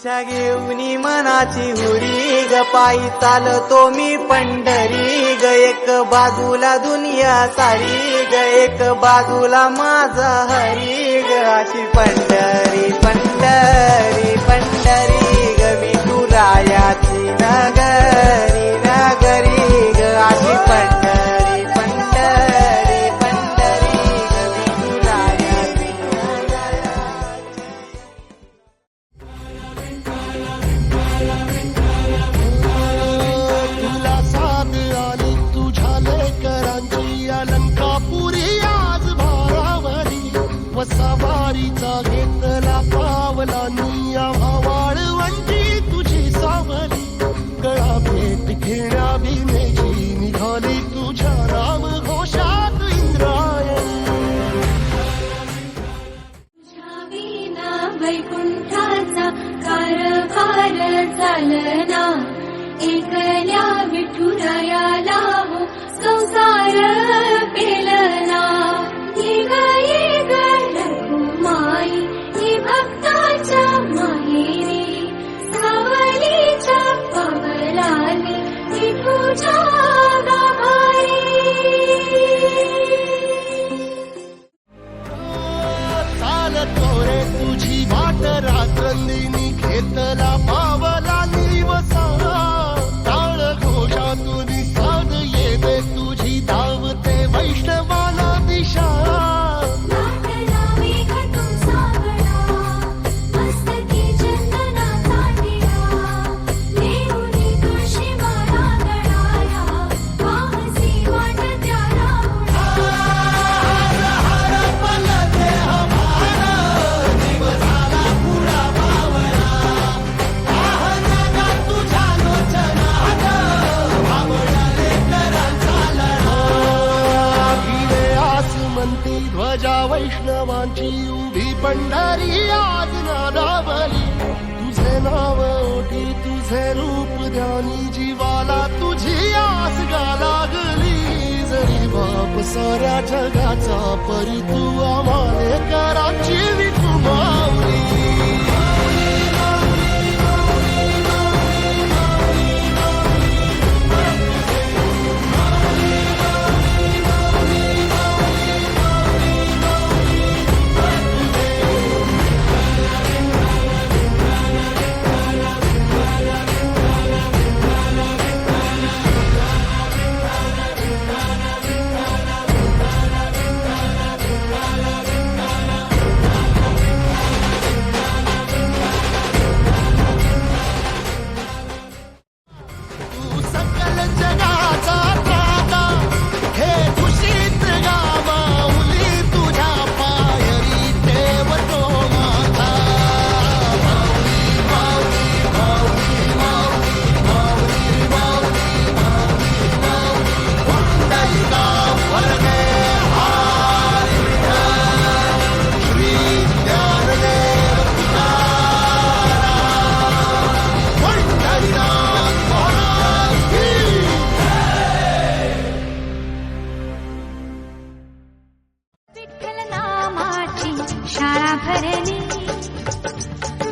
इच्छा घेऊन मनाची हुरी ग पायी चालतो मी पंढरी ग एक बाजूला दुनिया सारी ग एक बाजूला माझा हरी ग अशी पंढरी पंढरी पंढरी ग विठुरायाची नगरी नगरी ग अशी पंढरी पंढरी पंढरी ग विठुरायाची तुला साथ आली तुझ्या लेकरांची अलंकापुरी आज भारावरी वसावारीचा घेतला पावलांनी वाळवंटी तुझी सावली गळा भेट घेण्या भीमेची निघाली तुझ्या राम घोषात इंद्रायणी वैकुंठाचा कारभार चालना एकल्या विठुरायाला हो संसार पेलना ये ग रघुमाई ही भक्ताच्या माहेरी सावलीच्या पवलाली विठूच्या गाभारी चालतो रे तुझी वाट रात्रंदिनी घेतला पावला निवसा टाळ घोषातून साध येते तुझी धावते वैष्णवाला दिशा ध्वजा वैष्णवांची उभी पंढरी आज नादावली तुझे नाव ओटी तुझे रूप ध्यानी जीवाला तुझी आस गा लागली जरी बाप साऱ्या जगाचा परी तू आम्हाले कराची विठू माऊली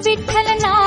विठ्ठल नाम